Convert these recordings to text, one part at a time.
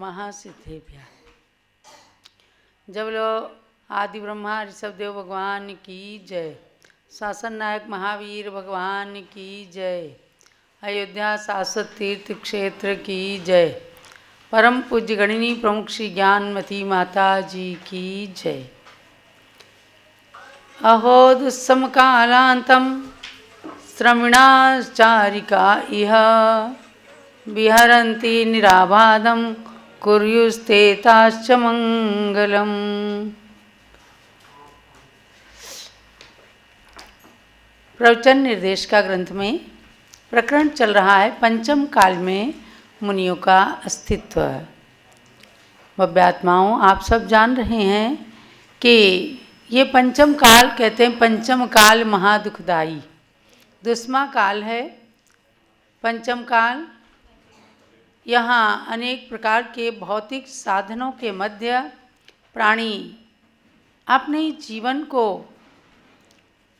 नमः सिद्धेभ्यः। जब लो आदि ब्रह्मा ऋषभदेव भगवान की जय। शासन नायक महावीर भगवान की जय। अयोध्या शाश्वत तीर्थ क्षेत्र की जय। परम पूज्य गणिनी प्रमुख श्री ज्ञानमती माता जी की जय। अहो दुस्सम कालांतम श्रवणाचारिका इह विहरन्ति निराबाधं कुर्युस्ते ताश्च मंगलम। प्रवचन निर्देश का ग्रंथ में प्रकरण चल रहा है पंचम काल में मुनियों का अस्तित्व। भव्यात्माओं, आप सब जान रहे हैं कि ये पंचम काल कहते हैं। पंचम काल महादुखदाई दुस्मा काल है। पंचम काल यहाँ अनेक प्रकार के भौतिक साधनों के मध्य प्राणी अपने जीवन को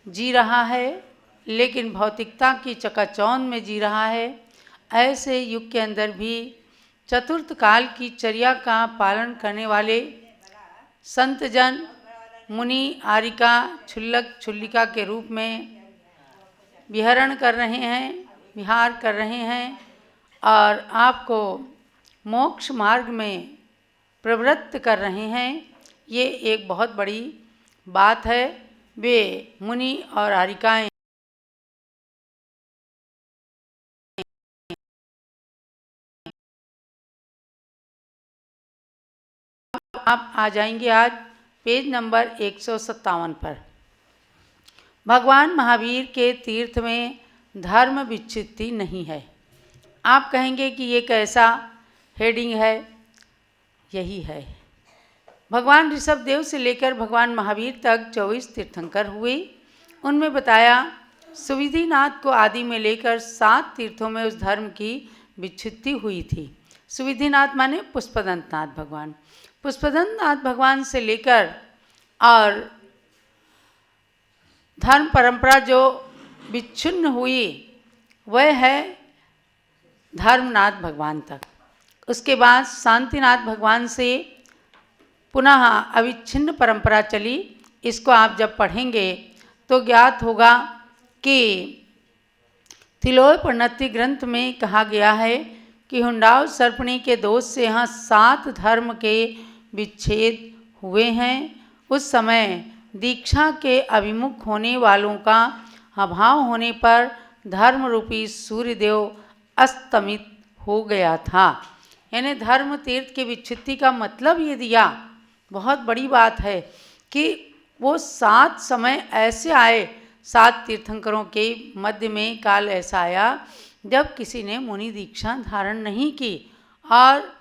जी रहा है, लेकिन भौतिकता की चकाचौंध में जी रहा है। ऐसे युग के अंदर भी चतुर्थ काल की चर्या का पालन करने वाले संत जन मुनि आरिका क्षुल्लक क्षुल्लिका के रूप में विहरण कर रहे हैं, विहार कर रहे हैं और आपको मोक्ष मार्ग में प्रवृत्त कर रहे हैं। ये एक बहुत बड़ी बात है। वे मुनि और आरिकाएं आप आ जाएंगे आज पेज नंबर 157 पर। भगवान महावीर के तीर्थ में धर्म विच्युति नहीं है। आप कहेंगे कि ये कैसा हेडिंग है? यही है। भगवान ऋषभदेव से लेकर भगवान महावीर तक 24 तीर्थंकर हुए। उनमें बताया सुविधिनाथ को आदि में लेकर 7 तीर्थों में उस धर्म की विच्युति हुई थी। सुविधिनाथ माने पुष्पदंतनाथ भगवान। पुष्पदंतनाथ भगवान से लेकर और धर्म परंपरा जो विच्छिन्न हुई वह है धर्मनाथ भगवान तक। उसके बाद शांतिनाथ भगवान से पुनः अविच्छिन्न परंपरा चली। इसको आप जब पढ़ेंगे तो ज्ञात होगा कि तिलोपनति ग्रंथ में कहा गया है कि हुंडाव सर्पणी के दोष से यहाँ 7 धर्म के विच्छेद हुए हैं। उस समय दीक्षा के अभिमुख होने वालों का अभाव होने पर धर्म रूपी सूर्यदेव अस्तमित हो गया था। यानी धर्म तीर्थ की विच्युति का मतलब ये दिया, बहुत बड़ी बात है कि वो 7 समय ऐसे आए, 7 तीर्थंकरों के मध्य में काल ऐसा आया जब किसी ने मुनि दीक्षा धारण नहीं की। और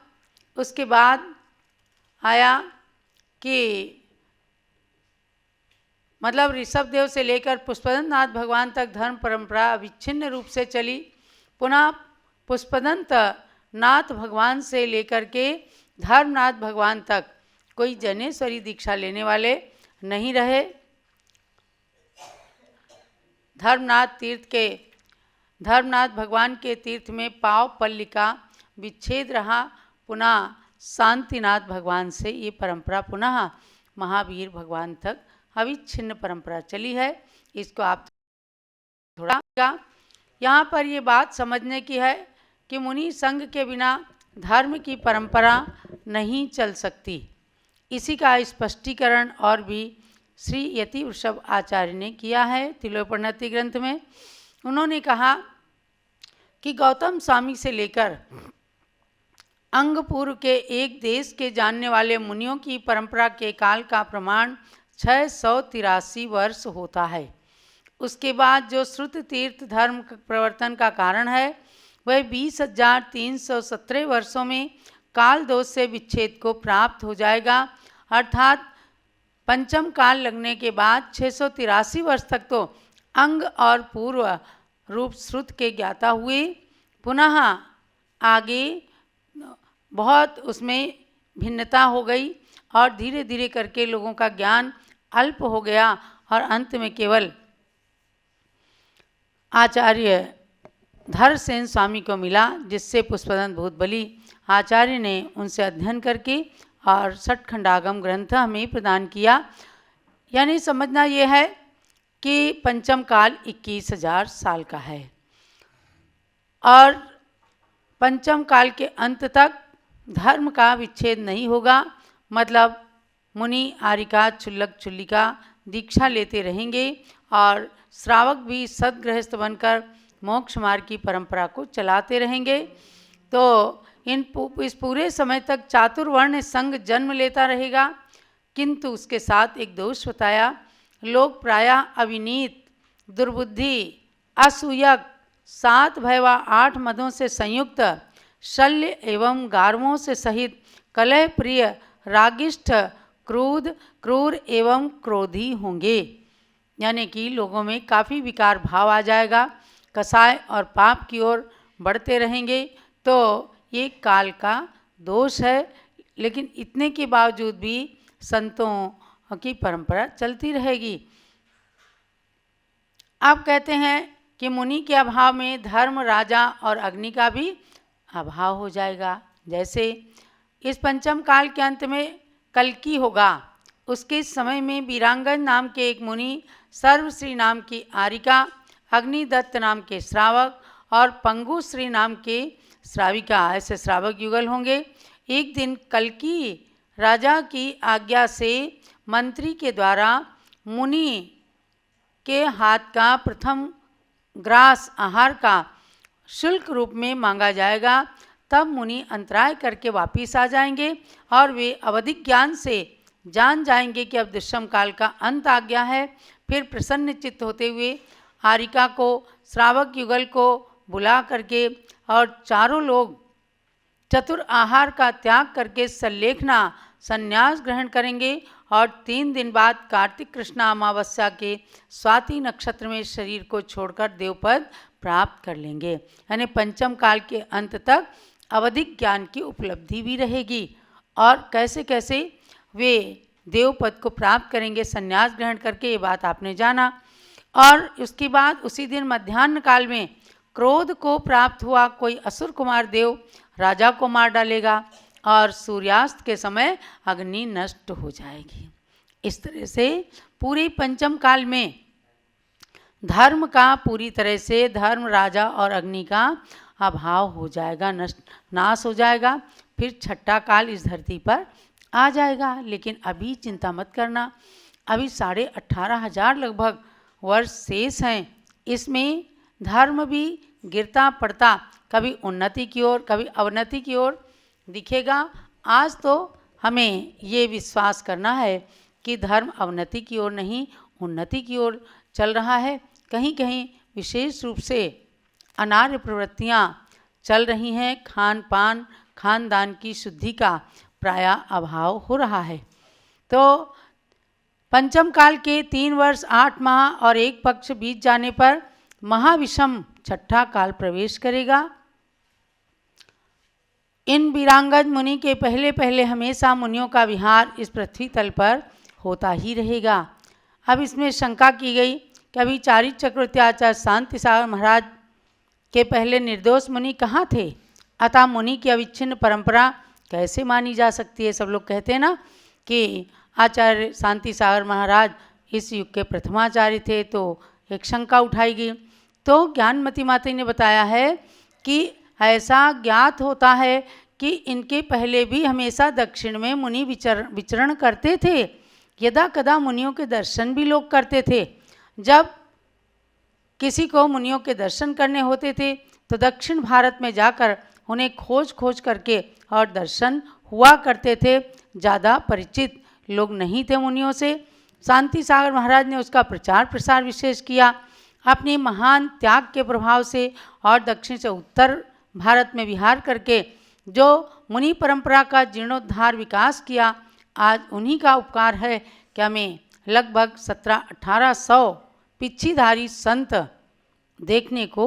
उसके बाद आया कि मतलब ऋषभदेव से लेकर पुष्पदंतनाथ भगवान तक धर्म परंपरा अविच्छिन्न रूप से चली। पुनः पुष्पदंत नाथ भगवान से लेकर के धर्मनाथ भगवान तक कोई जनेश्वरी दीक्षा लेने वाले नहीं रहे। धर्मनाथ भगवान के तीर्थ में पाव पल्ली का विच्छेद रहा। पुनः शांतिनाथ भगवान से ये परंपरा पुनः महावीर भगवान तक अविच्छिन्न परंपरा चली है। इसको आप थोड़ा यहाँ पर ये बात समझने की है कि मुनि संघ के बिना धर्म की परंपरा नहीं चल सकती। इसी का स्पष्टीकरण और भी श्री यति वृषभ आचार्य ने किया है तिलोपनति ग्रंथ में। उन्होंने कहा कि गौतम स्वामी से लेकर अंगपूर्व के एक देश के जानने वाले मुनियों की परंपरा के काल का प्रमाण 683 वर्ष होता है। उसके बाद जो श्रुत तीर्थ धर्म प्रवर्तन का कारण है वह 20,317 वर्षों में काल दोष से विच्छेद को प्राप्त हो जाएगा। अर्थात पंचम काल लगने के बाद 683 वर्ष तक तो अंग और पूर्व रूप श्रुत के ज्ञाता हुए। पुनः आगे बहुत उसमें भिन्नता हो गई और धीरे धीरे करके लोगों का ज्ञान अल्प हो गया और अंत में केवल आचार्य धरसेन स्वामी को मिला, जिससे पुष्पदंत भूतबली आचार्य ने उनसे अध्ययन करके और षटखंडागम ग्रंथ हमें प्रदान किया। यानी समझना यह है कि पंचम काल 21,000 साल का है और पंचम काल के अंत तक धर्म का विच्छेद नहीं होगा। मतलब मुनि आरिका चुल्लक चुल्लिका दीक्षा लेते रहेंगे और श्रावक भी सद्गृहस्थ बनकर मोक्ष मार्ग की परंपरा को चलाते रहेंगे। तो इस पूरे समय तक चातुर्वर्ण संघ जन्म लेता रहेगा, किंतु उसके साथ एक दोष बताया। लोग प्रायः अविनीत, दुर्बुद्धि, असूयक, 7 भय व 8 मदों से संयुक्त, शल्य एवं गार्वों से सहित, कलह प्रिय, रागिष्ठ, क्रूर एवं क्रोधी होंगे। यानी कि लोगों में काफ़ी विकार भाव आ जाएगा, कसाय और पाप की ओर बढ़ते रहेंगे। तो ये काल का दोष है, लेकिन इतने के बावजूद भी संतों की परंपरा चलती रहेगी। आप कहते हैं कि मुनि के अभाव में धर्म, राजा और अग्नि का भी अभाव हो जाएगा। जैसे इस पंचम काल के अंत में कल्कि होगा, उसके समय में वीरांगन नाम के एक मुनि, सर्वश्री नाम की आरिका, अग्निदत्त नाम के श्रावक और पंगुश्री नाम के श्राविका, ऐसे श्रावक युगल होंगे। एक दिन कल्कि राजा की आज्ञा से मंत्री के द्वारा मुनि के हाथ का प्रथम ग्रास आहार का शुल्क रूप में मांगा जाएगा। तब मुनि अंतराय करके वापिस आ जाएंगे और वे अवधिक ज्ञान से जान जाएंगे कि अब दुष्यम काल का अंत आ गया है। फिर प्रसन्न चित्त होते हुए आरिका को, श्रावक युगल को बुला करके और चारों लोग चतुर आहार का त्याग करके सल्लेखना संन्यास ग्रहण करेंगे और 3 दिन बाद कार्तिक कृष्ण अमावस्या के स्वाति नक्षत्र में शरीर को छोड़कर देवपद प्राप्त कर लेंगे। यानी पंचम काल के अंत तक अवधिक ज्ञान की उपलब्धि भी रहेगी और कैसे कैसे वे देवपद को प्राप्त करेंगे संन्यास ग्रहण करके, ये बात आपने जाना। और उसके बाद उसी दिन मध्याह्न काल में क्रोध को प्राप्त हुआ कोई असुर कुमार देव राजा को मार डालेगा और सूर्यास्त के समय अग्नि नष्ट हो जाएगी। इस तरह से पूरे पंचम काल में धर्म का पूरी तरह से, धर्म, राजा और अग्नि का अभाव हो जाएगा, नाश हो जाएगा। फिर छठा काल इस धरती पर आ जाएगा। लेकिन अभी चिंता मत करना, अभी 18,500 लगभग वर्ष शेष हैं। इसमें धर्म भी गिरता पड़ता, कभी उन्नति की ओर कभी अवनति की ओर दिखेगा। आज तो हमें ये विश्वास करना है कि धर्म अवनति की ओर नहीं, उन्नति की ओर चल रहा है। कहीं कहीं विशेष रूप से अनार्य प्रवृत्तियाँ चल रही हैं, खान पान, खानदान की शुद्धि का प्रायः अभाव हो रहा है। तो पंचम काल के 3 वर्ष 8 माह और 1 पक्ष बीत जाने पर महाविषम छठा काल प्रवेश करेगा। इन वीरांगन मुनि के पहले पहले हमेशा मुनियों का विहार इस पृथ्वी तल पर होता ही रहेगा। अब इसमें शंका की गई कि अभी चारित चक्रवर्ती आचार्य शांति सागर महाराज के पहले निर्दोष मुनि कहाँ थे, अतः मुनि की अविच्छिन्न परंपरा कैसे मानी जा सकती है। सब लोग कहते हैं ना कि आचार्य शांति सागर महाराज इस युग के प्रथमाचार्य थे, तो एक शंका उठाई गई। तो ज्ञानमती माता ने बताया है कि ऐसा ज्ञात होता है कि इनके पहले भी हमेशा दक्षिण में मुनि विचरण करते थे। यदा कदा मुनियों के दर्शन भी लोग करते थे। जब किसी को मुनियों के दर्शन करने होते थे तो दक्षिण भारत में जाकर उन्हें खोज करके और दर्शन हुआ करते थे। ज़्यादा परिचित लोग नहीं थे मुनियों से। शांति सागर महाराज ने उसका प्रचार प्रसार विशेष किया। अपने महान त्याग के प्रभाव से और दक्षिण से उत्तर भारत में विहार करके जो मुनि परंपरा का जीर्णोद्धार विकास किया, आज उन्हीं का उपकार है कि हमें लगभग 1700-1800 पिच्छीधारी संत देखने को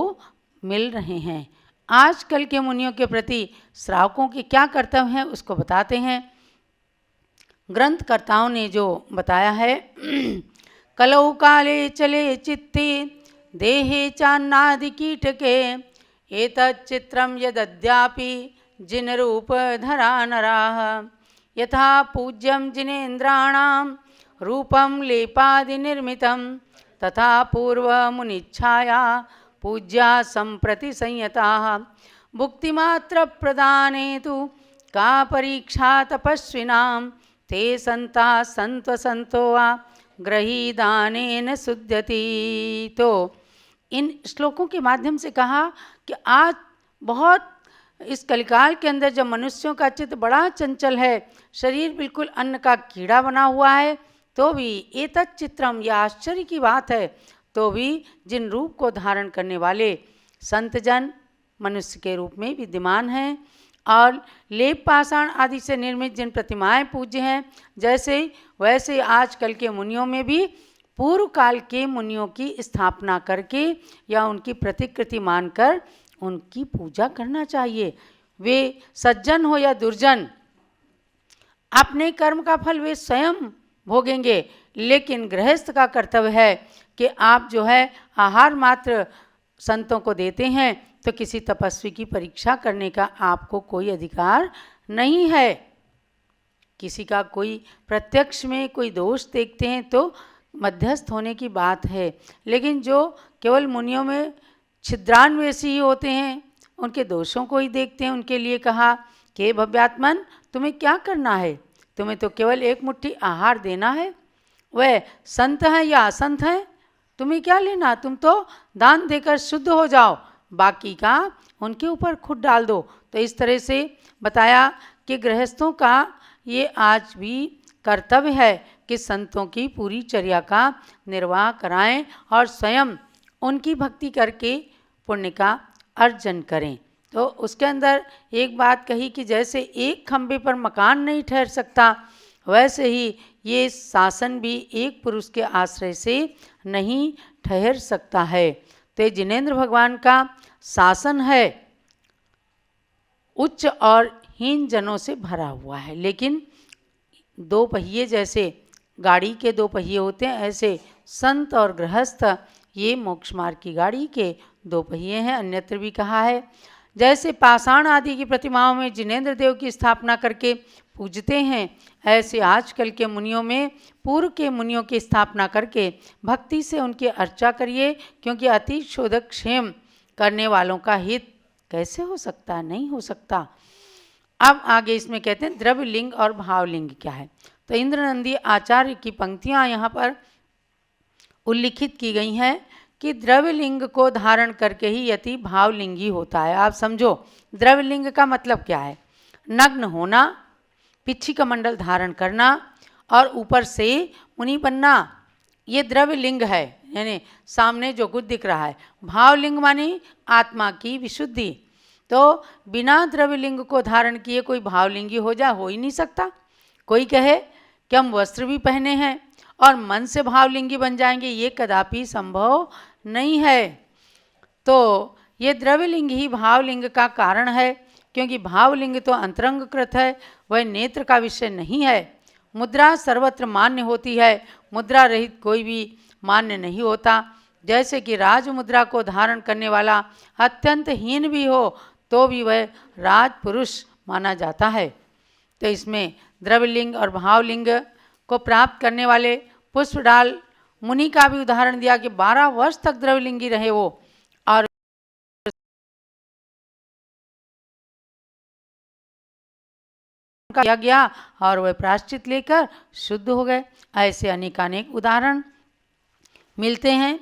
मिल रहे हैं। आजकल के मुनियों के प्रति श्रावकों के क्या कर्तव्य हैं उसको बताते हैं। ग्रंथकर्ताओं ने जो बताया है, कलौ काले चले चित्ते देहे चान्नादि कीटके एतच्चित्रं यदद्यापि जिनरूपधरा नराः यथा पूज्यं जिनेन्द्राणां रूपं लेपादिनिर्मितं तथा पूर्वमुनिच्छाया पूज्या सम्प्रति संयताः भुक्तिमात्रप्रदाने तु का परीक्षा तपस्विनां ते सन्ताः सन्त्वसन्तो वा ग्रहीदानेन शुध्यति। तो इन श्लोकों के माध्यम से कहा कि आज बहुत इस कलिकाल के अंदर जब मनुष्यों का चित्त बड़ा चंचल है, शरीर बिल्कुल अन्न का कीड़ा बना हुआ है, तो भी एतत् चित्रम, यह आश्चर्य की बात है, तो भी जिन रूप को धारण करने वाले संतजन मनुष्य के रूप में विद्यमान हैं और लेप पाषाण आदि से निर्मित जिन प्रतिमाएं पूज्य हैं, जैसे वैसे आजकल के मुनियों में भी पूर्व काल के मुनियों की स्थापना करके या उनकी प्रतिकृति मानकर उनकी पूजा करना चाहिए। वे सज्जन हो या दुर्जन, अपने कर्म का फल वे स्वयं भोगेंगे, लेकिन गृहस्थ का कर्तव्य है कि आप जो है आहार मात्र संतों को देते हैं, तो किसी तपस्वी की परीक्षा करने का आपको कोई अधिकार नहीं है। किसी का कोई प्रत्यक्ष में कोई दोष देखते हैं तो मध्यस्थ होने की बात है, लेकिन जो केवल मुनियों में छिद्रान्वेषी ही होते हैं, उनके दोषों को ही देखते हैं, उनके लिए कहा कि भव्यात्मन, तुम्हें क्या करना है, तुम्हें तो केवल एक मुट्ठी आहार देना है। वह संत हैं या असंत हैं, तुम्हें क्या लेना, तुम तो दान देकर शुद्ध हो जाओ, बाकी का उनके ऊपर खुद डाल दो। तो इस तरह से बताया कि गृहस्थों का ये आज भी कर्तव्य है कि संतों की पूरी चर्या का निर्वाह कराएं और स्वयं उनकी भक्ति करके पुण्य का अर्जन करें। तो उसके अंदर एक बात कही कि जैसे एक खंबे पर मकान नहीं ठहर सकता, वैसे ही ये शासन भी एक पुरुष के आश्रय से नहीं ठहर सकता है। तो जिनेंद्र भगवान का शासन है उच्च और हीन जनों से भरा हुआ है, लेकिन दो पहिए जैसे गाड़ी के दो पहिए होते हैं, ऐसे संत और गृहस्थ ये मोक्ष मार्ग की गाड़ी के दो पहिए हैं। अन्यत्र भी कहा है, जैसे पाषाण आदि की प्रतिमाओं में जिनेंद्र देव की स्थापना करके पूजते हैं, ऐसे आजकल के मुनियों में पूर्व के मुनियों की स्थापना करके भक्ति से उनकी अर्चा करिए, क्योंकि अति शोधक क्षेम करने वालों का हित कैसे हो सकता है, नहीं हो सकता। अब आगे इसमें कहते हैं द्रव्य लिंग और भावलिंग क्या है। तो इंद्रनंदी आचार्य की पंक्तियाँ यहाँ पर उल्लिखित की गई हैं कि द्रव्य लिंग को धारण करके ही यति भावलिंगी होता है। आप समझो द्रव्य लिंग का मतलब क्या है, नग्न होना, पिछी कमंडल धारण करना और ऊपर से मुनि बनना, ये द्रव्य लिंग है, यानी सामने जो कुछ दिख रहा है। भावलिंग मानी आत्मा की विशुद्धि। तो बिना द्रव्य लिंग को धारण किए कोई भावलिंगी हो ही नहीं सकता। कोई कहे कि हम वस्त्र भी पहने हैं और मन से भावलिंगी बन जाएंगे, ये कदापि संभव नहीं है। तो ये द्रव्यलिंग ही भावलिंग का कारण है, क्योंकि भावलिंग तो अंतरंगकृत है, वह नेत्र का विषय नहीं है। मुद्रा सर्वत्र मान्य होती है, मुद्रा रहित कोई भी मान्य नहीं होता। जैसे कि राज मुद्रा को धारण करने वाला अत्यंत हीन भी हो तो भी वह राजपुरुष माना जाता है। तो इसमें द्रव्यलिंग और भावलिंग को प्राप्त करने वाले पुष्पडाल मुनि का भी उदाहरण दिया कि 12 वर्ष तक द्रव्यलिंगी रहे वो, और किया गया और वह प्रायश्चित लेकर शुद्ध हो गए। ऐसे अनेकानेक उदाहरण मिलते हैं।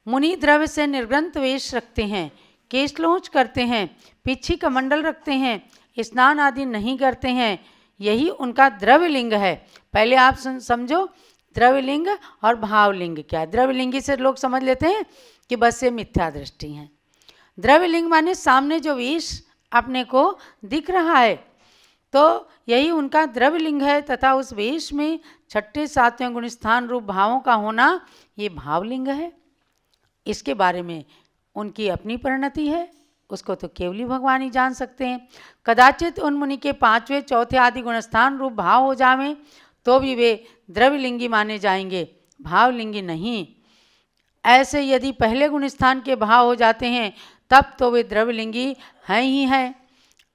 मुनि द्रव्य से निर्ग्रंथ वेश रखते हैं, केशलोच करते हैं, पिछी कमंडल रखते हैं, स्नान आदि नहीं करते हैं, यही उनका द्रव्यलिंग है। पहले आप समझो द्रव्यलिंग और भावलिंग क्या है। द्रव्यलिंगी से लोग समझ लेते हैं कि बस ये मिथ्या दृष्टि है। द्रव्यलिंग माने सामने जो वेश अपने को दिख रहा है, तो यही उनका द्रव्यलिंग है, तथा उस वेश में छठे सातवें गुण स्थान रूप भावों का होना ये भावलिंग है। इसके बारे में उनकी अपनी परिणति है, उसको तो केवली भगवान ही जान सकते हैं। कदाचित उन मुनि के पांचवें चौथे आदि गुणस्थान रूप भाव हो जावें तो भी वे द्रव्यलिंगी माने जाएंगे, भावलिंगी नहीं। ऐसे यदि पहले गुणस्थान के भाव हो जाते हैं तब तो वे द्रव्यलिंगी हैं ही हैं।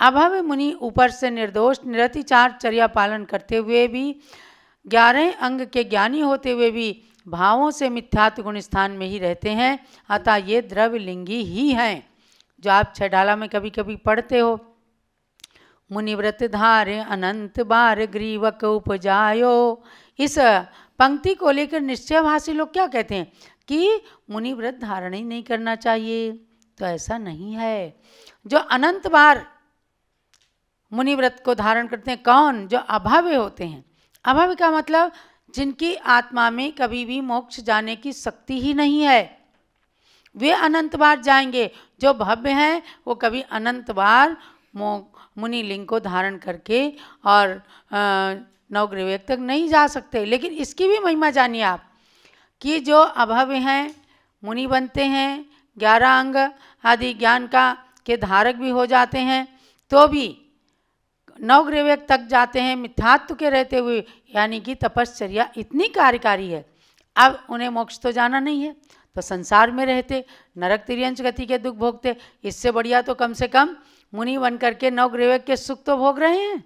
अभावे मुनि ऊपर से निर्दोष निरतिचार चर्या पालन करते हुए भी 11 अंग के ज्ञानी होते हुए भी भावों से मिथ्यात्व गुण स्थान में ही रहते हैं, अतः ये द्रव्यलिंगी ही हैं। जो आप छडाला में कभी कभी पढ़ते हो, मुनिव्रत धारे अनंत बार ग्रीवक उपजायो, इस पंक्ति को लेकर निश्चयभाषी लोग क्या कहते हैं कि मुनिव्रत धारण ही नहीं करना चाहिए। तो ऐसा नहीं है। जो अनंत बार मुनिव्रत को धारण करते हैं कौन? जो अभावे होते हैं। अभावे का मतलब जिनकी आत्मा में कभी भी मोक्ष जाने की शक्ति ही नहीं है, वे अनंत बार जाएंगे। जो भव्य हैं वो कभी अनंत बार मुनि लिंग को धारण करके और नवग्रह तक नहीं जा सकते। लेकिन इसकी भी महिमा जानिए आप कि जो अभव्य हैं मुनि बनते हैं, 11 अंग आदि ज्ञान के धारक भी हो जाते हैं, तो भी नवग्रह तक जाते हैं मिथ्यात्व के रहते हुए, यानी कि तपश्चर्या इतनी कार्यकारी है। अब उन्हें मोक्ष तो जाना नहीं है, तो संसार में रहते नरक तिर्यंच गति के दुख भोगते। इससे बढ़िया तो कम से कम मुनि बन करके नवग्रह के सुख तो भोग रहे हैं।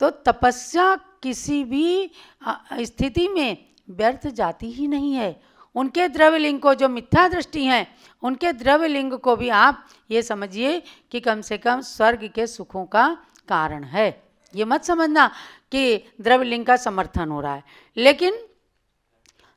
तो तपस्या किसी भी स्थिति में व्यर्थ जाती ही नहीं है। उनके द्रव्यलिंग को, जो मिथ्या दृष्टि हैं, उनके द्रव्यलिंग को भी आप ये समझिए कि कम से कम स्वर्ग के सुखों का कारण है। ये मत समझना कि द्रव्यलिंग का समर्थन हो रहा है। लेकिन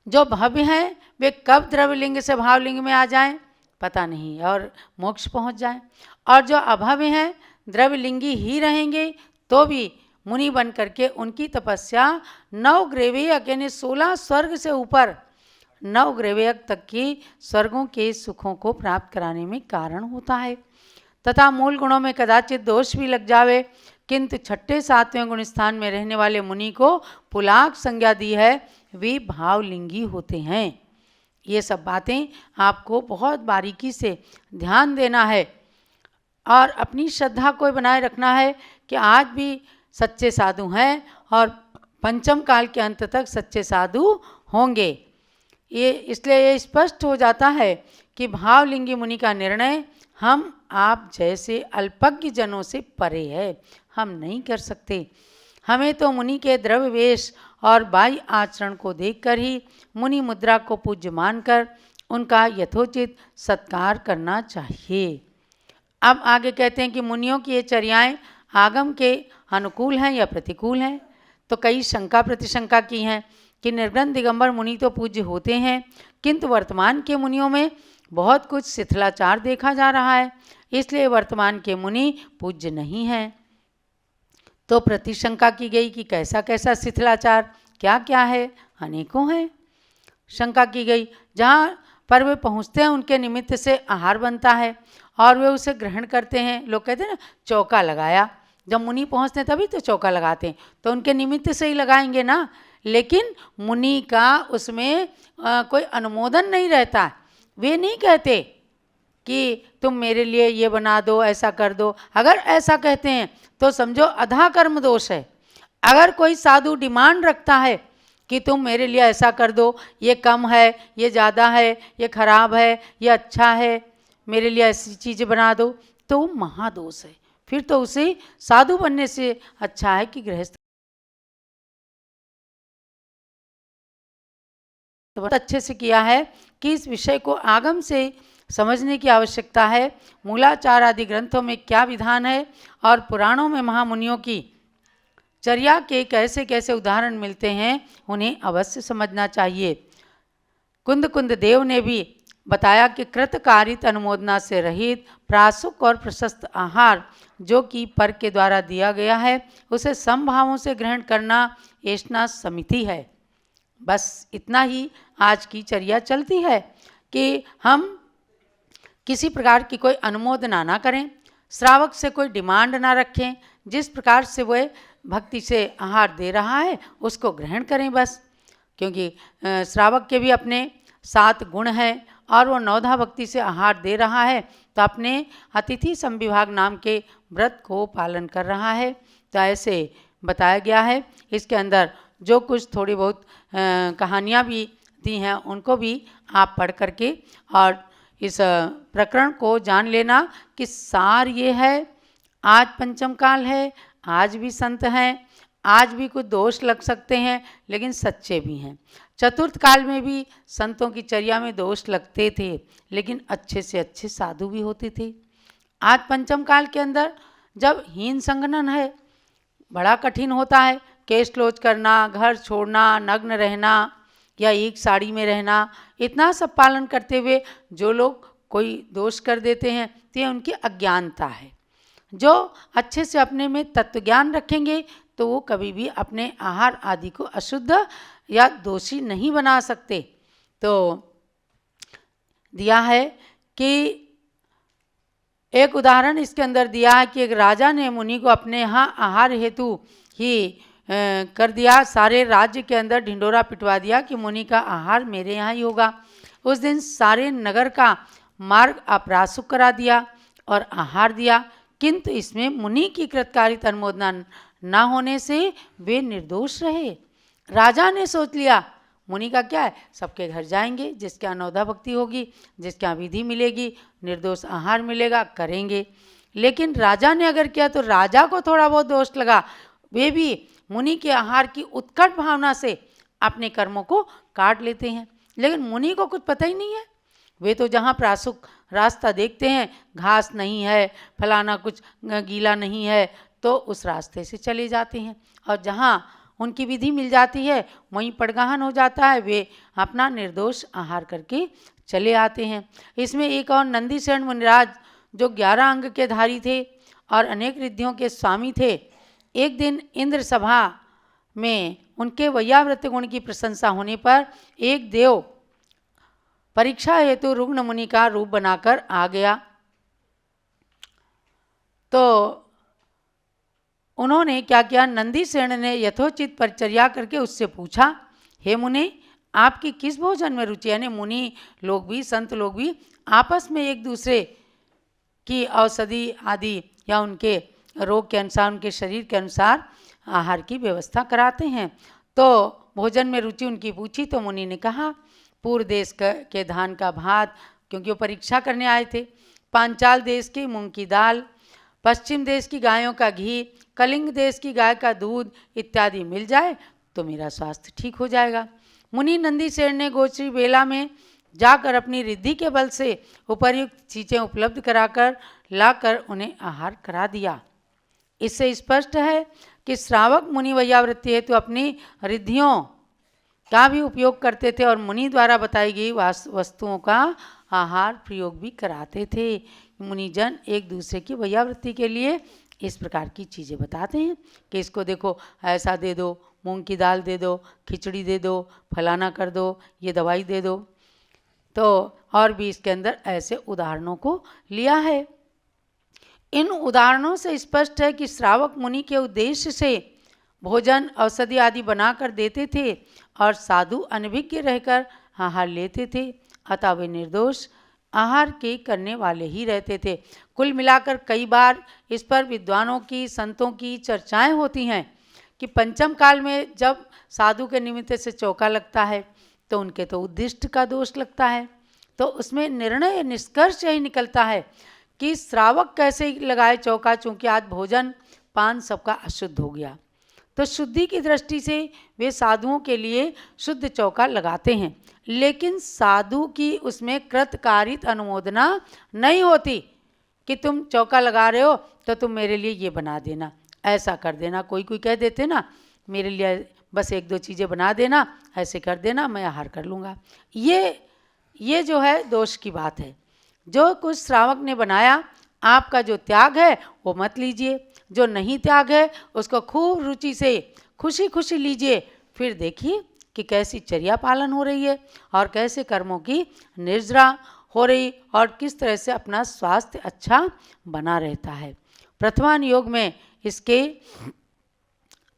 जो भव्य हैं वे कब द्रव्यलिंग से भावलिंग में आ जाएं पता नहीं, और मोक्ष पहुंच जाएं। और जो अभव्य हैं द्रव्यलिंगी ही रहेंगे, तो भी मुनि बन करके उनकी तपस्या नवग्रह यानी 16 स्वर्ग से ऊपर नवग्रह तक की स्वर्गों के सुखों को प्राप्त कराने में कारण होता है। तथा मूल गुणों में कदाचित दोष भी लग जावे, किंतु 6ठे 7वें गुण स्थान में रहने वाले मुनि को पुलाक संज्ञा दी है, वे भावलिंगी होते हैं। ये सब बातें आपको बहुत बारीकी से ध्यान देना है और अपनी श्रद्धा को बनाए रखना है कि आज भी सच्चे साधु हैं और पंचम काल के अंत तक सच्चे साधु होंगे। ये इसलिए ये स्पष्ट हो जाता है कि भावलिंगी मुनि का निर्णय हम आप जैसे अल्पज्ञ जनों से परे है, हम नहीं कर सकते। हमें तो मुनि के द्रव्य वेश और बाह्य आचरण को देखकर ही मुनि मुद्रा को पूज्य मानकर उनका यथोचित सत्कार करना चाहिए। अब आगे कहते हैं कि मुनियों की ये चर्याएँ आगम के अनुकूल हैं या प्रतिकूल हैं। तो कई शंका प्रतिशंका की हैं कि निर्ग्रंथ दिगंबर मुनि तो पूज्य होते हैं, किंतु वर्तमान के मुनियों में बहुत कुछ शिथिलाचार देखा जा रहा है, इसलिए वर्तमान के मुनि पूज्य नहीं हैं। तो प्रतिशंका की गई कि कैसा कैसा शिथिलाचार, क्या क्या है? अनेकों हैं। शंका की गई, जहाँ पर वे पहुँचते हैं उनके निमित्त से आहार बनता है और वे उसे ग्रहण करते हैं। लोग कहते हैं ना चौका लगाया, जब मुनि पहुँचते हैं तभी तो चौका लगाते हैं, तो उनके निमित्त से ही लगाएंगे ना। लेकिन मुनि का उसमें कोई अनुमोदन नहीं रहता। वे नहीं कहते कि तुम मेरे लिए ये बना दो, ऐसा कर दो। अगर ऐसा कहते हैं तो समझो अधा कर्म दोष है। अगर कोई साधु डिमांड रखता है कि तुम मेरे लिए ऐसा कर दो, ये कम है, ये ज़्यादा है, ये खराब है, ये अच्छा है, मेरे लिए ऐसी चीज़ बना दो, तो महादोष है। फिर तो उसे साधु बनने से अच्छा है कि गृहस्थ। तो बहुत अच्छे से किया है कि इस विषय को आगम से समझने की आवश्यकता है। मूलाचार आदि ग्रंथों में क्या विधान है और पुराणों में महामुनियों की चर्या के कैसे कैसे उदाहरण मिलते हैं, उन्हें अवश्य समझना चाहिए। कुंद कुंद देव ने भी बताया कि कृतकारित अनुमोदना से रहित प्रासुक और प्रशस्त आहार जो कि पर के द्वारा दिया गया है, उसे समभावों से ग्रहण करना ऐष्णा समिति है। बस इतना ही आज की चर्या चलती है कि हम किसी प्रकार की कोई अनुमोदना ना करें, श्रावक से कोई डिमांड ना रखें, जिस प्रकार से वह भक्ति से आहार दे रहा है उसको ग्रहण करें बस। क्योंकि श्रावक के भी अपने 7 गुण हैं और वो 9धा भक्ति से आहार दे रहा है, तो अपने अतिथि संविभाग नाम के व्रत को पालन कर रहा है। तो ऐसे बताया गया है। इसके अंदर जो कुछ थोड़ी बहुत कहानियाँ भी दी हैं उनको भी आप पढ़ करके और इस प्रकरण को जान लेना कि सार ये है, आज पंचम काल है, आज भी संत हैं, आज भी कुछ दोष लग सकते हैं लेकिन सच्चे भी हैं। चतुर्थ काल में भी संतों की चर्या में दोष लगते थे लेकिन अच्छे से अच्छे साधु भी होते थे। आज पंचम काल के अंदर जब हीन संगठन है, बड़ा कठिन होता है, केश क्लोज करना, घर छोड़ना, नग्न रहना या एक साड़ी में रहना, इतना सब पालन करते हुए जो लोग कोई दोष कर देते हैं तो ये उनकी अज्ञानता है। जो अच्छे से अपने में तत्व ज्ञान रखेंगे तो वो कभी भी अपने आहार आदि को अशुद्ध या दोषी नहीं बना सकते। तो दिया है कि एक उदाहरण इसके अंदर दिया है कि एक राजा ने मुनि को अपने यहाँ आहार हेतु ही कर दिया, सारे राज्य के अंदर ढिंडोरा पिटवा दिया कि मुनि का आहार मेरे यहाँ ही होगा। उस दिन सारे नगर का मार्ग अपरासुक करा दिया और आहार दिया, किंतु इसमें मुनि की कृतकारित अनुमोदना न होने से वे निर्दोष रहे। राजा ने सोच लिया मुनि का क्या है, सबके घर जाएंगे, जिसके यहाँ नवधा भक्ति होगी, जिसके यहाँ विधि मिलेगी, निर्दोष आहार मिलेगा, करेंगे। लेकिन राजा ने अगर किया तो राजा को थोड़ा बहुत दोष लगा। वे भी मुनि के आहार की उत्कट भावना से अपने कर्मों को काट लेते हैं, लेकिन मुनि को कुछ पता ही नहीं है। वे तो जहाँ प्रासुक रास्ता देखते हैं, घास नहीं है, फलाना कुछ गीला नहीं है, तो उस रास्ते से चले जाते हैं, और जहाँ उनकी विधि मिल जाती है वहीं पड़गाहन हो जाता है, वे अपना निर्दोष आहार करके चले आते हैं। इसमें एक और नंदीसेन मुनिराज जो 11 अंग के धारी थे और अनेक रिद्धियों के स्वामी थे, एक दिन इंद्र सभा में उनके वैयाव्रत गुण की प्रशंसा होने पर एक देव परीक्षा हेतु रुग्ण मुनि का रूप बनाकर आ गया। तो उन्होंने क्या किया, नंदीसेन ने यथोचित परिचर्या करके उससे पूछा, हे मुनि आपकी किस भोजन में रुचि है। यानी मुनि लोग भी, संत लोग भी आपस में एक दूसरे की औषधि आदि या उनके रोग के अनुसार, उनके शरीर के अनुसार आहार की व्यवस्था कराते हैं। तो भोजन में रुचि उनकी पूछी तो मुनि ने कहा पूर्व देश के धान का भात, क्योंकि वो परीक्षा करने आए थे, पांचाल देश की मूंग की दाल, पश्चिम देश की गायों का घी, कलिंग देश की गाय का दूध इत्यादि मिल जाए तो मेरा स्वास्थ्य ठीक हो जाएगा। मुनि नंदीसेन ने गोचरी बेला में जाकर अपनी रिद्धि के बल से उपर्युक्त चीज़ें उपलब्ध कराकर लाकर उन्हें आहार करा दिया। इससे स्पष्ट है कि श्रावक मुनि वैयावृत्ति हेतु अपनी रिद्धियों का भी उपयोग करते थे और मुनि द्वारा बताई गई वस्तुओं का आहार प्रयोग भी कराते थे। मुनिजन एक दूसरे की वैयावृत्ति के लिए इस प्रकार की चीज़ें बताते हैं कि इसको देखो ऐसा दे दो, मूंग की दाल दे दो, खिचड़ी दे दो, फलाना कर दो, ये दवाई दे दो। तो और भी इसके अंदर ऐसे उदाहरणों को लिया है। इन उदाहरणों से स्पष्ट है कि श्रावक मुनि के उद्देश्य से भोजन औषधि आदि बनाकर देते थे और साधु अनभिज्ञ रहकर आहार लेते थे, अतः वे निर्दोष आहार के करने वाले ही रहते थे। कुल मिलाकर कई बार इस पर विद्वानों की, संतों की चर्चाएं होती हैं कि पंचम काल में जब साधु के निमित्त से चौका लगता है तो उनके तो उद्दिष्ट का दोष लगता है। तो उसमें निर्णय निष्कर्ष यही निकलता है कि श्रावक कैसे लगाए चौका, चूँकि आज भोजन पान सबका अशुद्ध हो गया, तो शुद्धि की दृष्टि से वे साधुओं के लिए शुद्ध चौका लगाते हैं, लेकिन साधु की उसमें कृतकारित अनुमोदना नहीं होती कि तुम चौका लगा रहे हो तो तुम मेरे लिए ये बना देना, ऐसा कर देना। कोई कोई कह देते ना मेरे लिए बस एक दो चीज़ें बना देना, ऐसे कर देना, मैं आहार कर लूँगा। ये जो है दोष की बात है। जो कुछ श्रावक ने बनाया, आपका जो त्याग है वो मत लीजिए, जो नहीं त्याग है उसको खूब रुचि से खुशी खुशी लीजिए। फिर देखिए कि कैसी चर्या पालन हो रही है और कैसे कर्मों की निर्जरा हो रही और किस तरह से अपना स्वास्थ्य अच्छा बना रहता है। प्रथमान योग में इसके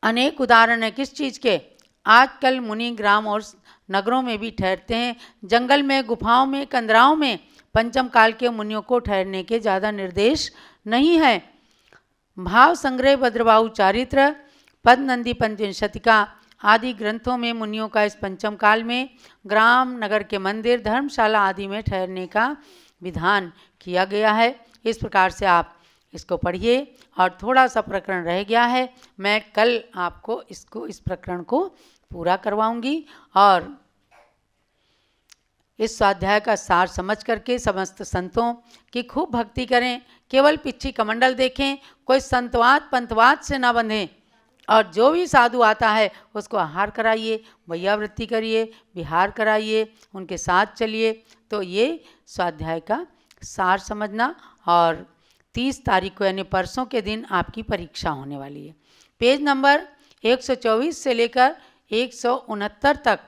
अनेक उदाहरण हैं। किस चीज़ के? आजकल मुनि ग्राम और नगरों में भी ठहरते हैं, जंगल में, गुफाओं में, कंदराओं में पंचम काल के मुनियों को ठहरने के ज़्यादा निर्देश नहीं है। भाव संग्रह, भद्रबाहु चारित्र, पद नंदी पंचविंशतिका आदि ग्रंथों में मुनियों का इस पंचम काल में ग्राम, नगर के मंदिर, धर्मशाला आदि में ठहरने का विधान किया गया है। इस प्रकार से आप इसको पढ़िए। और थोड़ा सा प्रकरण रह गया है, मैं कल आपको इस प्रकरण को पूरा करवाऊंगी। और इस स्वाध्याय का सार समझ करके समस्त संतों की खूब भक्ति करें। केवल पिच्छी कमंडल देखें, कोई संतवाद पंथवाद से ना बंधें। और जो भी साधु आता है उसको आहार कराइए, वैयावृत्ति करिए, विहार कराइए, उनके साथ चलिए। तो ये स्वाध्याय का सार समझना। और 30 तारीख को यानी परसों के दिन आपकी परीक्षा होने वाली है। पेज नंबर 124 से लेकर 169 तक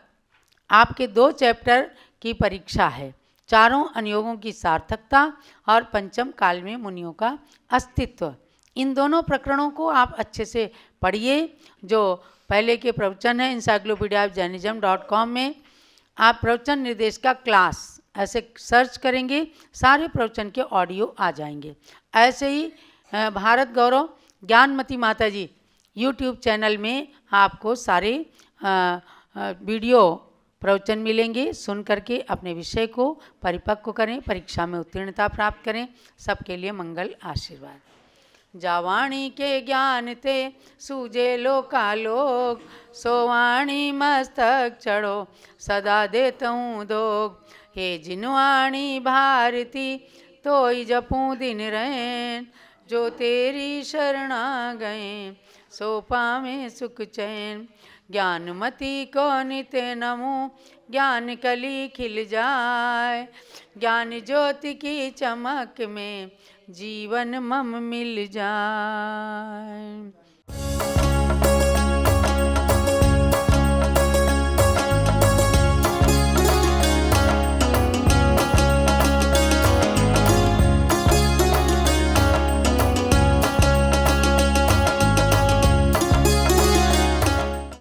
आपके 2 चैप्टर की परीक्षा है। चारों अनुयोगों की सार्थकता और पंचम काल में मुनियों का अस्तित्व। इन दोनों प्रकरणों को आप अच्छे से पढ़िए। जो पहले के प्रवचन है encyclopedia-of-jainism.com में आप प्रवचन निर्देश का क्लास ऐसे सर्च करेंगे, सारे प्रवचन के ऑडियो आ जाएंगे। ऐसे ही भारत गौरव ज्ञानमती माता जी यूट्यूब चैनल में आपको सारे वीडियो प्रवचन मिलेंगे। सुन करके अपने विषय को परिपक्व करें, परीक्षा में उत्तीर्णता प्राप्त करें। सबके लिए मंगल आशीर्वाद। जावाणी के ज्ञान ते सूझे लोकालोक, सोवाणी मस्तक चढ़ो सदा देतऊँ दोग। हे जिनवाणी भारती तोई जपूँ दिन रैन, जो तेरी शरणा गए सो पावे सुख चैन। ज्ञानमती को नित नमो, ज्ञान कली खिल जाए, ज्ञान ज्योति की चमक में जीवन मम मिल जाए।